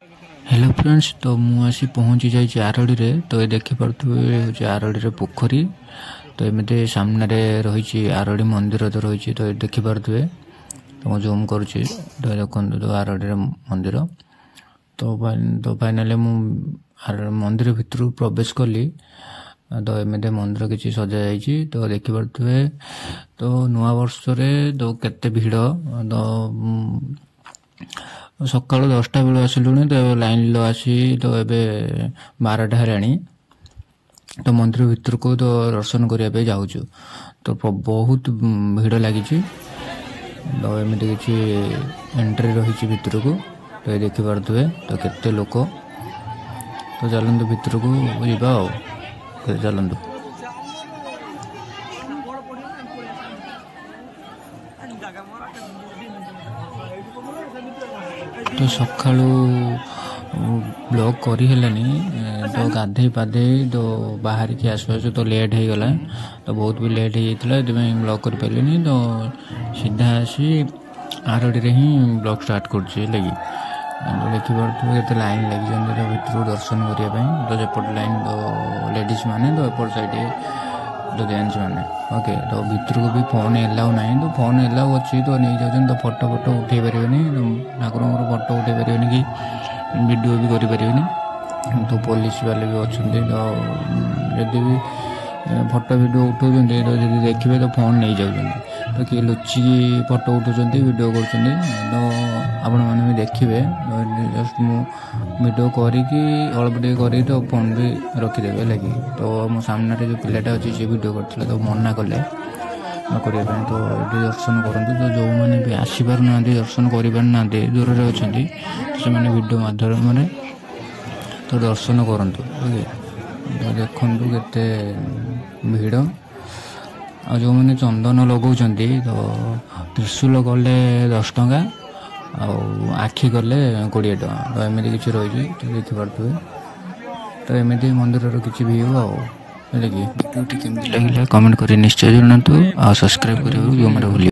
Hello friends, तो मुझे पहुँची जाइए आरडी रे। तो ये देखिपे आरडी रे पोखरी। तो एमती सामने रही आरडी मंदिर तो रही। तो ये देखिपे तो मुझे जूम करुच्ची। तो देखो तो आरडी मंदिर। तो फाइनाली मुझे मंदिर भितर प्रवेश कली। तो एमती मंदिर किसी सजा जाइए। तो देखिपे तो नुआ वर्ष तो केते भिड़। तो सकाल 10टा बेलू आसिलु। तो लाइन लो आसी तो एबे 12टा हेलाणी। तो मंदिर भितर को तो दर्शन करने जाऊँ। तो बहुत भिड़ लगी। तो एमती किसी एंट्री रही भितर को। तो ये देखिपे तो केते लोक। तो चलतु भितर को जा चलतु। तो सका ब्लॉग करी तो गाधे पाधे तो बाहर की आसपास तो लेट हो गला। तो बहुत भी लेट हो जाता ब्लॉग कर पारे। तो सीधा आसी आरडी रे ही ब्लॉग स्टार्ट कर लगी। देखिए तो लाइन लगी भितर दर्शन करने। तो सेपट लाइन तो लेडीज माने तो एपट साइड तो जेन्ट्स माने। ओके तो भितर को भी फोन एलाउ ना। तो फोन एलाउ अच्छी तो नहीं जाऊँ। तो फोटो उठे पारे। ठाकुर फोटो उठे पारे कि वीडियो भी करें। तो पुलिस वाले भी अच्छा। तो जदि भी फोटो वीडियो उठाऊँ तो जब देखिए तो फोन नहीं जाऊँ। तो किए लुचिकी फोटो उठाऊँ वीडियो कर। तो आपण मैंने भी देखिए जस्ट वीडियो करी अल्प टे तो फोन भी रखिदेवे लगे। तो मो सामने जो पिलाटा अच्छी सी वीडियो करते तो मना कले करने। तो ये दर्शन करूँ। तो जो मैंने भी आसपार ना दर्शन करना दूर से अच्छा से वीडियो माध्यम तो दर्शन करूँ। तो देखु केते भिड़। आ जो मैंने चंदन लगाउछ तो त्रिशूल गले 10 टंका आखि गले 20 टंका। तो एमती किसी रही। तो देखिपे तो एमती मंदिर किसी व्यू आगे वीडियो केमती लगे कमेंट कर निश्चय जनातु। सब्सक्राइब करें जो भूल।